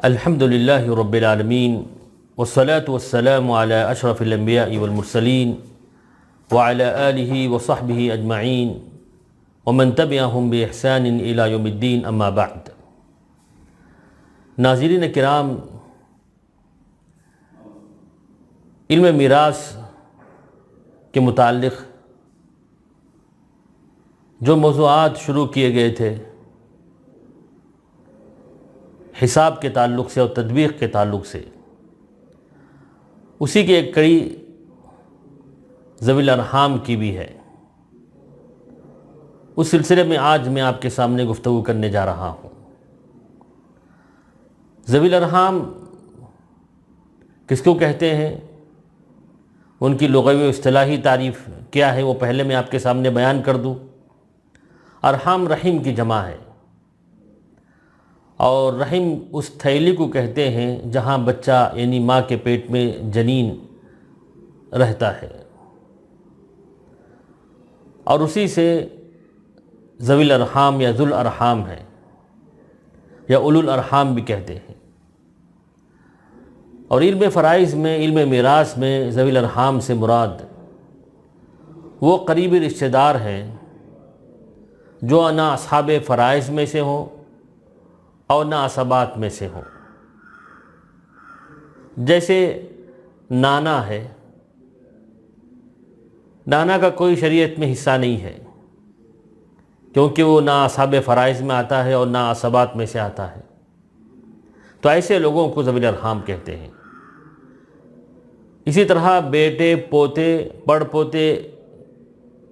الحمد للہ رب العالمین والصلاة والسلام علی اشرف الانبیاء والمرسلین وعلی آلہ وصحبہ اجمعین ومن تبعہم بإحسان الی یوم الدین، اما بعد۔ ناظرین کرام، علم میراث کے متعلق جو موضوعات شروع کیے گئے تھے حساب کے تعلق سے اور تطبیق کے تعلق سے، اسی کی ایک کڑی ذوی الارحام کی بھی ہے۔ اس سلسلے میں آج میں آپ کے سامنے گفتگو کرنے جا رہا ہوں۔ ذوی الارحام کس کو کہتے ہیں، ان کی لغوی و اصطلاحی تعریف کیا ہے، وہ پہلے میں آپ کے سامنے بیان کر دوں۔ ارحام رحم کی جمع ہے، اور رحم اس تھیلی کو کہتے ہیں جہاں بچہ یعنی ماں کے پیٹ میں جنین رہتا ہے، اور اسی سے ذوی الارحام یا ذو الارحام ہے، یا اولو الارحام بھی کہتے ہیں۔ اور علم فرائض میں، علم میراث میں ذوی الارحام سے مراد وہ قریبی رشتہ دار ہیں جو نہ اصحاب فرائض میں سے ہوں اور نہ عصبات میں سے ہوں۔ جیسے نانا ہے، نانا کا کوئی شریعت میں حصہ نہیں ہے، کیونکہ وہ نہ اصحاب فرائض میں آتا ہے اور نہ عصبات میں سے آتا ہے، تو ایسے لوگوں کو ذوی الارحام کہتے ہیں۔ اسی طرح بیٹے، پوتے، پڑ پوتے،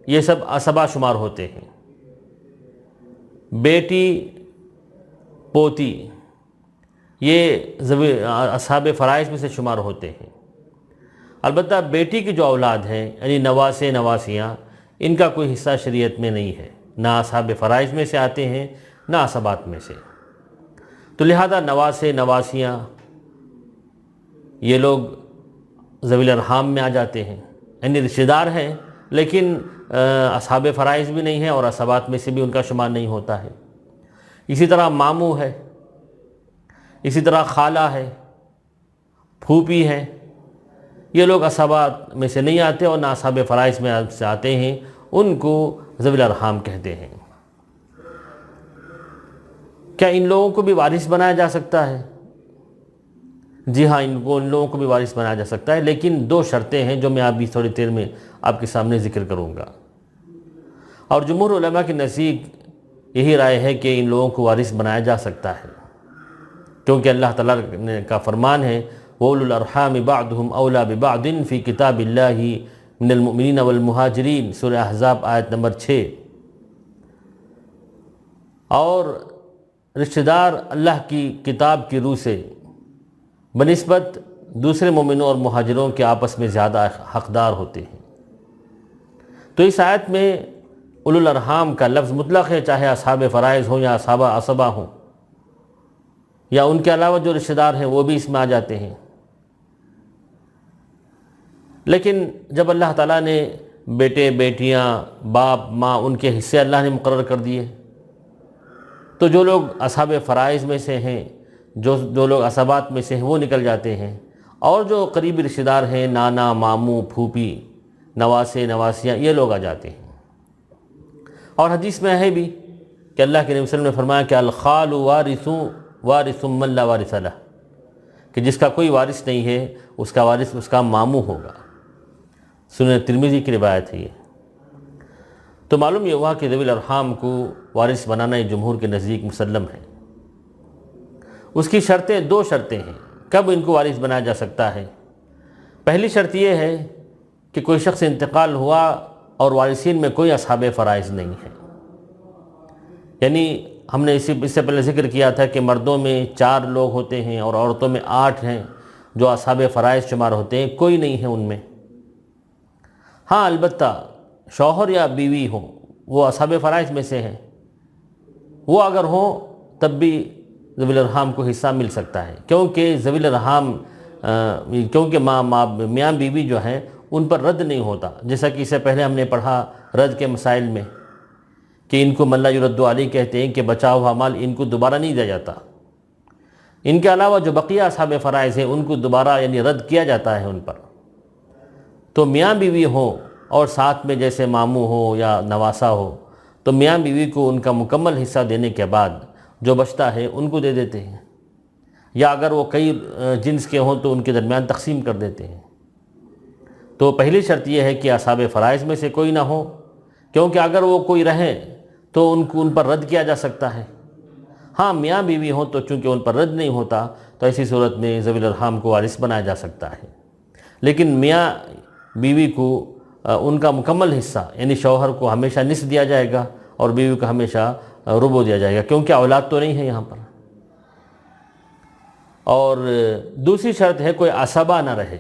یہ سب عصبہ شمار ہوتے ہیں۔ بیٹی، پوتی، یہ اصحاب فرائض میں سے شمار ہوتے ہیں۔ البتہ بیٹی کی جو اولاد ہیں یعنی نواسے، نواسیاں، ان کا کوئی حصہ شریعت میں نہیں ہے، نہ اصحاب فرائض میں سے آتے ہیں نہ عصبات میں سے، تو لہذا نواسے، نواسیاں یہ لوگ ذوی الارحام میں آ جاتے ہیں، یعنی رشتہ دار ہیں لیکن اصحاب فرائض بھی نہیں ہیں اور عصبات میں سے بھی ان کا شمار نہیں ہوتا ہے۔ اسی طرح ماموں ہے، اسی طرح خالہ ہے، پھوپھی ہے، یہ لوگ عصبات میں سے نہیں آتے اور نہ اصحاب فرائض میں سے آتے ہیں، ان کو ذوی الارحام کہتے ہیں۔ کیا ان لوگوں کو بھی وارث بنایا جا سکتا ہے؟ جی ہاں، ان لوگوں کو بھی وارث بنایا جا سکتا ہے، لیکن دو شرطیں ہیں جو میں ابھی تھوڑی دیر میں آپ کے سامنے ذکر کروں گا۔ اور جمہور علماء کے نزدیک یہی رائے ہے کہ ان لوگوں کو وارث بنایا جا سکتا ہے، کیونکہ اللہ تعالیٰ کا فرمان ہے وَأُولُو الْأَرْحَامِ بَعْضُهُمْ أَوْلَىٰ بِبَعْضٍ فِي كِتَابِ اللَّهِ مِنَ الْمُؤْمِنِينَ وَالْمُهَاجِرِينَ، سورہ احزاب آیت نمبر 6۔ اور رشتہ دار اللہ کی کتاب کی روح سے بنسبت دوسرے مومنوں اور مہاجروں کے آپس میں زیادہ حقدار ہوتے ہیں۔ تو اس آیت میں اولو الارحام کا لفظ مطلق ہے، چاہے اصحاب فرائض ہوں یا اصحاب عصبہ ہوں، یا ان کے علاوہ جو رشتہ دار ہیں وہ بھی اس میں آ جاتے ہیں۔ لیکن جب اللہ تعالیٰ نے بیٹے، بیٹیاں، باپ، ماں، ان کے حصے اللہ نے مقرر کر دیے، تو جو لوگ اصحاب فرائض میں سے ہیں، جو لوگ عصبات میں سے ہیں، وہ نکل جاتے ہیں، اور جو قریبی رشتہ دار ہیں، نانا، ماموں، پھوپھی، نواسے، نواسیاں، یہ لوگ آ جاتے ہیں۔ اور حدیث میں ہے بھی کہ اللہ کے نبی صلی اللہ علیہ وسلم نے فرمایا کہ الخال وارث من لا وارث لہ، کہ جس کا کوئی وارث نہیں ہے اس کا وارث اس کا ماموں ہوگا۔ سنن ترمذی کی روایت ہے یہ۔ تو معلوم یہ ہوا کہ ذوی الارحام کو وارث بنانا یہ جمہور کے نزدیک مسلم ہے۔ اس کی شرطیں، دو شرطیں ہیں کب ان کو وارث بنایا جا سکتا ہے۔ پہلی شرط یہ ہے کہ کوئی شخص انتقال ہوا اور وارثین میں کوئی اصحاب فرائض نہیں ہے، یعنی ہم نے اس سے پہلے ذکر کیا تھا کہ مردوں میں 4 لوگ ہوتے ہیں اور عورتوں میں 8 ہیں جو اصحاب فرائض شمار ہوتے ہیں، کوئی نہیں ہے ان میں۔ ہاں البتہ شوہر یا بیوی ہوں، وہ اصحاب فرائض میں سے ہیں، وہ اگر ہوں تب بھی ذوی الارحام کو حصہ مل سکتا ہے، کیونکہ ذوی الارحام کیونکہ میاں بیوی جو ہیں ان پر رد نہیں ہوتا، جیسا کہ اس سے پہلے ہم نے پڑھا رد کے مسائل میں کہ ان کو من لا یرد علیہ کہتے ہیں کہ بچا ہوا مال ان کو دوبارہ نہیں دیا جاتا۔ ان کے علاوہ جو بقیہ اصحاب فرائض ہیں ان کو دوبارہ یعنی رد کیا جاتا ہے ان پر۔ تو میاں بیوی ہوں اور ساتھ میں جیسے ماموں ہو یا نواسہ ہو تو میاں بیوی کو ان کا مکمل حصہ دینے کے بعد جو بچتا ہے ان کو دے دیتے ہیں، یا اگر وہ کئی جنس کے ہوں تو ان کے درمیان تقسیم کر دیتے ہیں۔ تو پہلی شرط یہ ہے کہ اصحاب فرائض میں سے کوئی نہ ہو، کیونکہ اگر وہ کوئی رہیں تو ان پر رد کیا جا سکتا ہے۔ ہاں میاں بیوی ہوں تو چونکہ ان پر رد نہیں ہوتا تو ایسی صورت میں ذوی الارحام کو وارث بنایا جا سکتا ہے، لیکن میاں بیوی کو ان کا مکمل حصہ یعنی شوہر کو ہمیشہ نصف دیا جائے گا اور بیوی کو ہمیشہ ربع دیا جائے گا، کیونکہ اولاد تو نہیں ہے یہاں پر۔ اور دوسری شرط ہے کوئی عصبہ نہ رہے،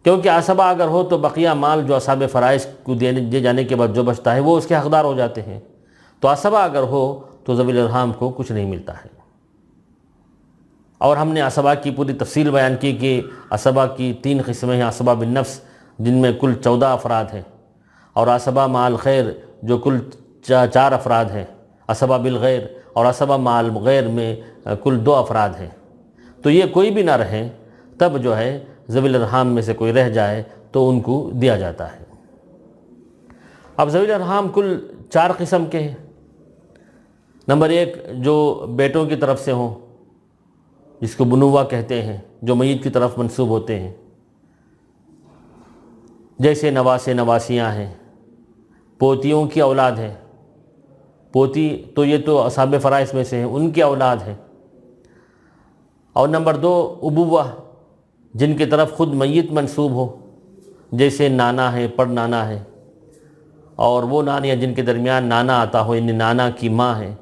کیونکہ عصبہ اگر ہو تو بقیہ مال جو اصحاب فرائض کو دیے جانے کے بعد جو بچتا ہے وہ اس کے حقدار ہو جاتے ہیں، تو عصبہ اگر ہو تو ذوی الارحام کو کچھ نہیں ملتا ہے۔ اور ہم نے عصبہ کی پوری تفصیل بیان کی کہ عصبہ کی 3 قسمیں ہیں، عصبہ بالنفس جن میں کل 14 افراد ہیں، اور عصبہ مع الغیر جو کل 4 افراد ہیں، عصبہ بالغیر اور عصبہ مع الغیر میں کل 2 افراد ہیں۔ تو یہ کوئی بھی نہ رہیں تب جو ہے ذوی الارحام میں سے کوئی رہ جائے تو ان کو دیا جاتا ہے۔ اب ذوی الارحام کل 4 قسم کے ہیں۔ نمبر 1 جو بیٹوں کی طرف سے ہوں، جس کو بنوہ کہتے ہیں، جو میت کی طرف منسوب ہوتے ہیں، جیسے نواسے نواسیاں ہیں، پوتیوں کی اولاد ہے، پوتی تو یہ تو اصحاب فرائض میں سے ہیں، ان کی اولاد ہے۔ اور نمبر 2 ابوہ، جن کی طرف خود میت منسوب ہو، جیسے نانا ہے، پڑ نانا ہے، اور وہ نانیاں جن کے درمیان نانا آتا ہو، یعنی نانا کی ماں ہے۔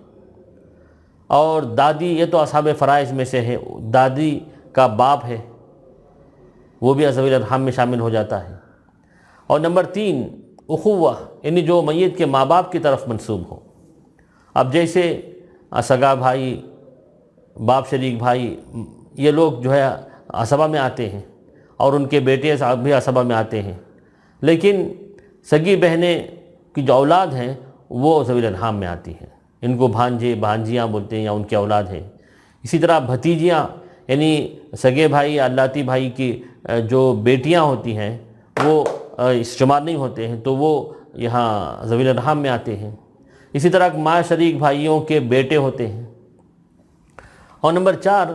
اور دادی یہ تو اصحاب فرائض میں سے ہے، دادی کا باپ ہے، وہ بھی ذوی الارحام میں شامل ہو جاتا ہے۔ اور نمبر 3 اخوہ، یعنی جو میت کے ماں باپ کی طرف منسوب ہو۔ اب جیسے سگا بھائی، باپ شریک بھائی، یہ لوگ جو ہے عصبہ میں آتے ہیں، اور ان کے بیٹے بھی عصبہ میں آتے ہیں، لیکن سگی بہنیں کی جو اولاد ہیں وہ ذوی الارحام میں آتی ہیں، ان کو بھانجے بھانجیاں بولتے ہیں یا ان کی اولاد ہیں۔ اسی طرح بھتیجیاں، یعنی سگے بھائی یا لاتی بھائی کی جو بیٹیاں ہوتی ہیں وہ شمار نہیں ہوتے ہیں تو وہ یہاں ذوی الارحام میں آتے ہیں۔ اسی طرح ماں شریک بھائیوں کے بیٹے ہوتے ہیں۔ اور نمبر 4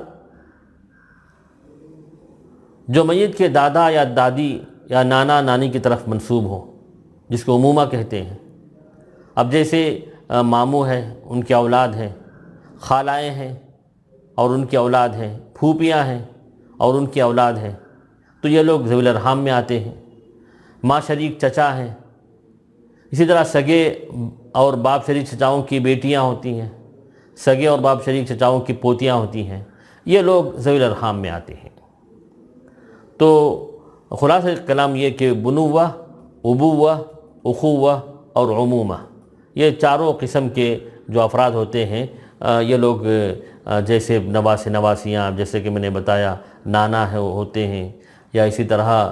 جو میت کے دادا یا دادی یا نانا نانی کی طرف منسوب ہو، جس کو عمومہ کہتے ہیں۔ اب جیسے ماموں ہیں، ان کی اولاد ہیں، خالائیں ہیں اور ان کی اولاد ہیں، پھوپھیاں ہیں اور ان کی اولاد ہیں، تو یہ لوگ ذوی الارحام میں آتے ہیں۔ ماں شریک چچا ہیں، اسی طرح سگے اور باپ شریک چچاؤں کی بیٹیاں ہوتی ہیں، سگے اور باپ شریک چچاؤں کی پوتیاں ہوتی ہیں، یہ لوگ ذوی الارحام میں آتے ہیں۔ تو خلاصہ کلام یہ کہ بنوہ، ابوہ، اخوہ اور عمومہ، یہ چاروں قسم کے جو افراد ہوتے ہیں یہ لوگ جیسے نواسے نواسیاں، جیسے کہ میں نے بتایا نانا ہوتے ہیں، یا اسی طرح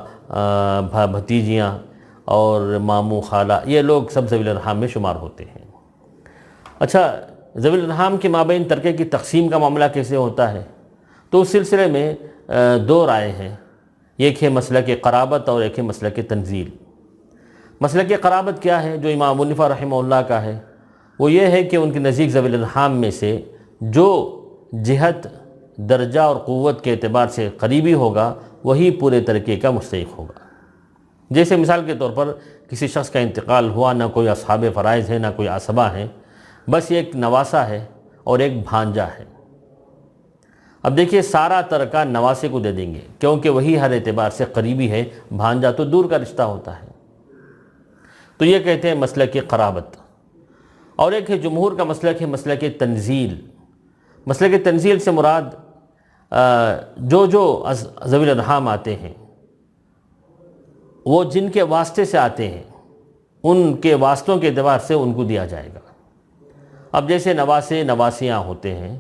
بھتیجیاں اور ماموں خالہ، یہ لوگ سب ذوی الارحام میں شمار ہوتے ہیں۔ اچھا، ذوی الارحام کے مابین ترکے کی تقسیم کا معاملہ کیسے ہوتا ہے؟ تو اس سلسلے میں 2 رائے ہیں، ایک ہے مسلک قرابت اور ایک ہے مسلک تنزیل۔ مسلک قرابت کیا ہے جو امام ابو حنیفہ رحمہ اللہ کا ہے؟ وہ یہ ہے کہ ان کے نزدیک ذوی الارحام میں سے جو جہت، درجہ اور قوت کے اعتبار سے قریبی ہوگا وہی پورے ترکے کا مستحق ہوگا۔ جیسے مثال کے طور پر کسی شخص کا انتقال ہوا، نہ کوئی اصحاب فرائض ہے نہ کوئی عصبہ ہے، بس ایک نواسہ ہے اور ایک بھانجا ہے۔ اب دیکھیے سارا ترکہ نواسے کو دے دیں گے کیونکہ وہی ہر اعتبار سے قریبی ہے، بھانجا تو دور کا رشتہ ہوتا ہے، تو یہ کہتے ہیں مسلک قرابت۔ اور ایک ہے جمہور کا مسلک ہے مسلک تنزیل۔ مسلک تنزیل سے مراد جو ذوی الارحام آتے ہیں وہ جن کے واسطے سے آتے ہیں ان کے واسطوں کے اعتبار سے ان کو دیا جائے گا۔ اب جیسے نواسے نواسیاں ہوتے ہیں،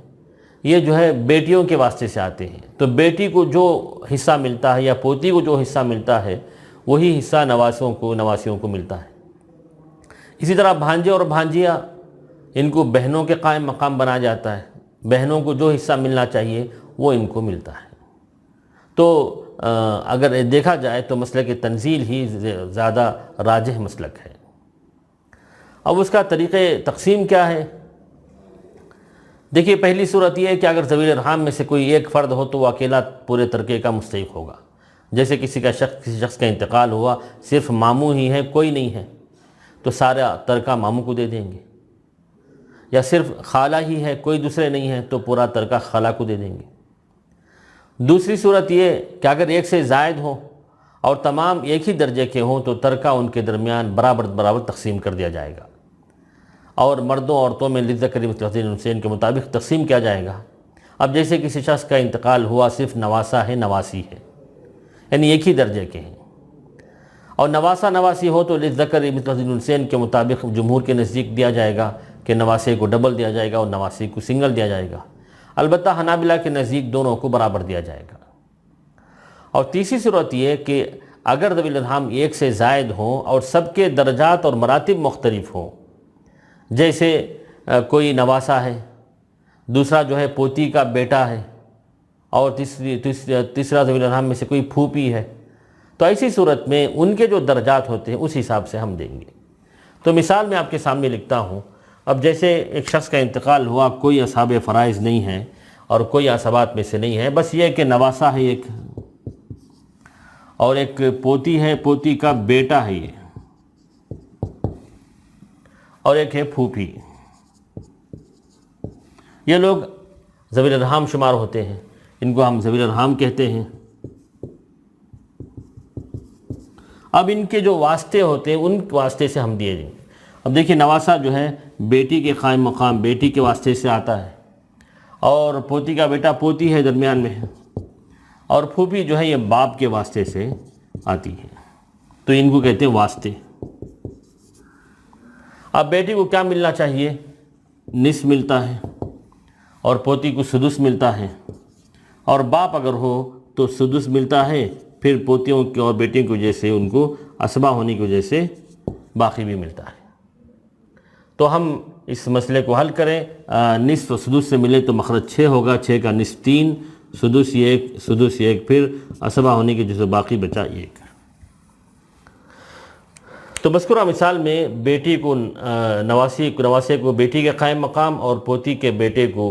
یہ جو ہے بیٹیوں کے واسطے سے آتے ہیں، تو بیٹی کو جو حصہ ملتا ہے یا پوتی کو جو حصہ ملتا ہے وہی حصہ نواسیوں کو ملتا ہے۔ اسی طرح بھانجے اور بھانجیاں، ان کو بہنوں کے قائم مقام بنایا جاتا ہے، بہنوں کو جو حصہ ملنا چاہیے وہ ان کو ملتا ہے۔ تو اگر دیکھا جائے تو مسلک تنزیل ہی زیادہ راجح مسلک ہے۔ اب اس کا طریقہ تقسیم کیا ہے؟ دیکھیے، پہلی صورت یہ ہے کہ اگر ذوی الارحام میں سے کوئی ایک فرد ہو تو وہ اکیلا پورے ترکے کا مستحق ہوگا۔ جیسے کسی شخص کا انتقال ہوا، صرف ماموں ہی ہے، کوئی نہیں ہے، تو سارا ترکہ ماموں کو دے دیں گے۔ یا صرف خالہ ہی ہے، کوئی دوسرے نہیں ہے، تو پورا ترکہ خالہ کو دے دیں گے۔ دوسری صورت یہ کہ اگر ایک سے زائد ہوں اور تمام ایک ہی درجے کے ہوں تو ترکہ ان کے درمیان برابر تقسیم کر دیا جائے گا، اور مردوں عورتوں میں للذکر مثل حظ الانثیین کے مطابق تقسیم کیا جائے گا۔ اب جیسے کسی شخص کا انتقال ہوا، صرف نواسہ ہے، نواسی ہے، یعنی ایک ہی درجے کے ہیں، اور نواسہ نواسی ہو تو للذکر مثل حظ الانثیین کے مطابق جمہور کے نزدیک دیا جائے گا کہ نواسے کو ڈبل دیا جائے گا اور نواسی کو سنگل دیا جائے گا۔ البتہ حنابلہ کے نزدیک دونوں کو برابر دیا جائے گا۔ اور تیسری صورت یہ کہ اگر ذوی الارحام ایک سے زائد ہوں اور سب کے درجات اور مراتب مختلف ہوں، جیسے کوئی نواسہ ہے، دوسرا جو ہے پوتی کا بیٹا ہے، اور تیسرا ذوی الارحام میں سے کوئی پھوپھی ہے، تو ایسی صورت میں ان کے جو درجات ہوتے ہیں اس حساب سے ہم دیں گے۔ تو مثال میں آپ کے سامنے لکھتا ہوں۔ اب جیسے ایک شخص کا انتقال ہوا، کوئی اصحاب فرائض نہیں ہے اور کوئی عصبات میں سے نہیں ہے، بس یہ کہ نواسہ ہے ایک، اور ایک پوتی ہے، پوتی کا بیٹا ہے یہ، اور ایک ہے پھوپھی۔ یہ لوگ ذوی الارحام شمار ہوتے ہیں، ان کو ہم ذوی الارحام کہتے ہیں۔ اب ان کے جو واسطے ہوتے ہیں ان واسطے سے ہم دیے جائیں گے۔ اب دیکھیے، نواسہ جو ہے بیٹی کے قائم مقام، بیٹی کے واسطے سے آتا ہے، اور پوتی کا بیٹا پوتی ہے، درمیان میں ہے، اور پھوپھی جو ہے یہ باپ کے واسطے سے آتی ہے، تو ان کو کہتے ہیں واسطے۔ اب بیٹی کو کیا ملنا چاہیے؟ نصف ملتا ہے، اور پوتی کو سدس ملتا ہے، اور باپ اگر ہو تو سدس ملتا ہے، پھر پوتیوں کی اور بیٹیوں کی وجہ سے ان کو عصبہ ہونے کی وجہ سے باقی بھی ملتا ہے۔ تو ہم اس مسئلے کو حل کریں، نصف سدس سے ملے تو مخرج 6 ہوگا، 6 کا نصف 3، سدس 1، پھر عصبہ ہونے کی وجہ سے باقی بچا 1۔ تو مذکورہ مثال میں بیٹی کو نواسے کو بیٹی کے قائم مقام، اور پوتی کے بیٹے کو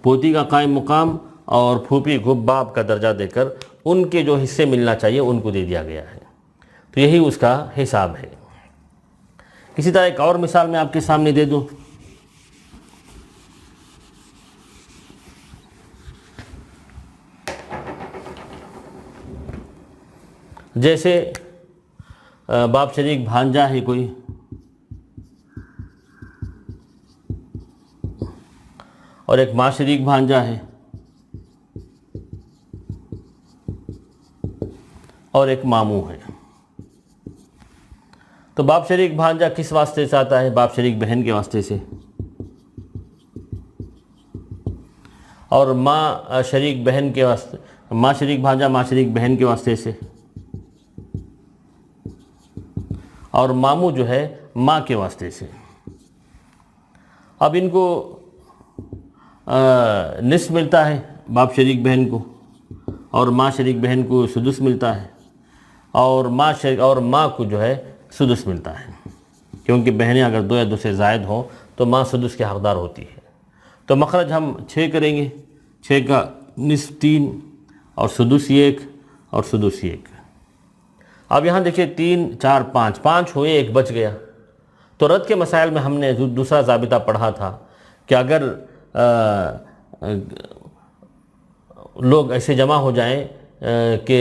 پوتی کا قائم مقام، اور پھوپھی کو باپ کا درجہ دے کر ان کے جو حصے ملنا چاہیے ان کو دے دیا گیا ہے۔ تو یہی اس کا حساب ہے۔ اسی طرح ایک اور مثال میں آپ کے سامنے دے دوں۔ جیسے باپ شریک بھانجا ہے کوئی، اور ایک ماں شریک بھانجا ہے، اور ایک ماموں ہے۔ تو باپ شریک بھانجا کس واسطے سے آتا ہے؟ باپ شریک بہن کے واسطے سے، اور ماں شریک بہن کے واسطے، ماں شریک بھانجا ماں شریک بہن کے واسطے سے، اور ماموں جو ہے ماں کے واسطے سے۔ اب ان کو نصف ملتا ہے باپ شریک بہن کو، اور ماں شریک بہن کو سدس ملتا ہے، اور ماں کو جو ہے سدس ملتا ہے، کیونکہ بہنیں اگر 2 یا 2 سے زائد ہوں تو ماں سدس کے حقدار ہوتی ہے۔ تو مخرج ہم 6 کریں گے، 6 کا نصف 3، اور سدس 1، اور سدس 1۔ اب یہاں دیکھیں 3 4 5 ہوئے، 1 بچ گیا۔ تو رد کے مسائل میں ہم نے دوسرا ضابطہ پڑھا تھا کہ اگر لوگ ایسے جمع ہو جائیں کہ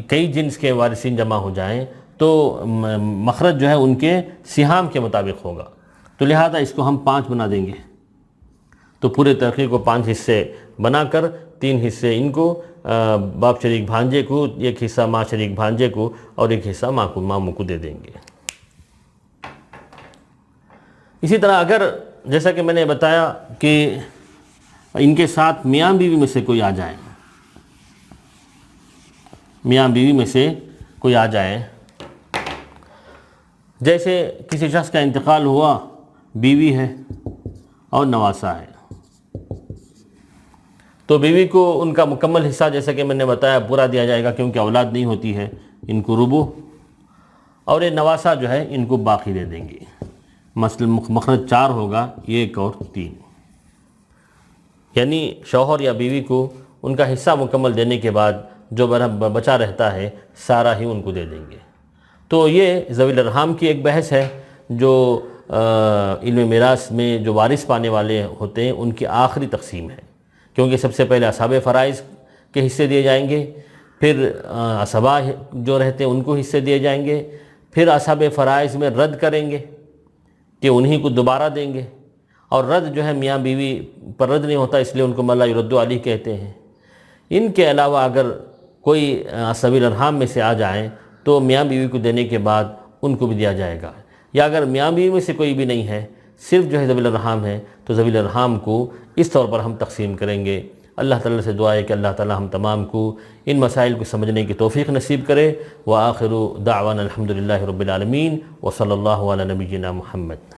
کئی جنس کے وارثین جمع ہو جائیں تو مخرج جو ہے ان کے سہام کے مطابق ہوگا، تو لہذا اس کو ہم 5 بنا دیں گے۔ تو پورے ترقی کو 5 حصے بنا کر 3 حصے ان کو، باپ شریک بھانجے کو، 1 حصہ ماں شریک بھانجے کو، اور 1 حصہ ماموں کو دے دیں گے۔ اسی طرح اگر جیسا کہ میں نے بتایا کہ ان کے ساتھ میاں بیوی میں سے کوئی آ جائے، میاں بیوی میں سے کوئی آ جائے، جیسے کسی شخص کا انتقال ہوا، بیوی ہے اور نواسہ ہے، تو بیوی کو ان کا مکمل حصہ جیسا کہ میں نے بتایا پورا دیا جائے گا، کیونکہ اولاد نہیں ہوتی ہے، ان کو ربع، اور یہ نواسہ جو ہے ان کو باقی دے دیں گے۔ مثلا مخرج 4 ہوگا، 1 اور 3، یعنی شوہر یا بیوی کو ان کا حصہ مکمل دینے کے بعد جو بچا رہتا ہے سارا ہی ان کو دے دیں گے۔ تو یہ ذوی الارحام کی ایک بحث ہے جو علم میراث میں جو وارث پانے والے ہوتے ہیں ان کی آخری تقسیم ہے، کیونکہ سب سے پہلے اصحاب فرائض کے حصے دیے جائیں گے، پھر عصبہ جو رہتے ہیں ان کو حصے دیے جائیں گے، پھر اصحاب فرائض میں رد کریں گے کہ انہی کو دوبارہ دیں گے، اور رد جو ہے میاں بیوی پر رد نہیں ہوتا، اس لیے ان کو ما لا یرد علیہ کہتے ہیں۔ ان کے علاوہ اگر کوئی ذوی الارحام میں سے آ جائیں تو میاں بیوی کو دینے کے بعد ان کو بھی دیا جائے گا، یا اگر میاں بیوی میں سے کوئی بھی نہیں ہے، صرف جو ہے ذوی الارحام ہے، تو ذوی الارحام کو اس طور پر ہم تقسیم کریں گے۔ اللہ تعالیٰ سے دعا ہے کہ اللہ تعالیٰ ہم تمام کو ان مسائل کو سمجھنے کی توفیق نصیب کرے۔ وآخر دعوانا الحمدللہ رب العالمین، وصلی اللہ علی نبینا محمد۔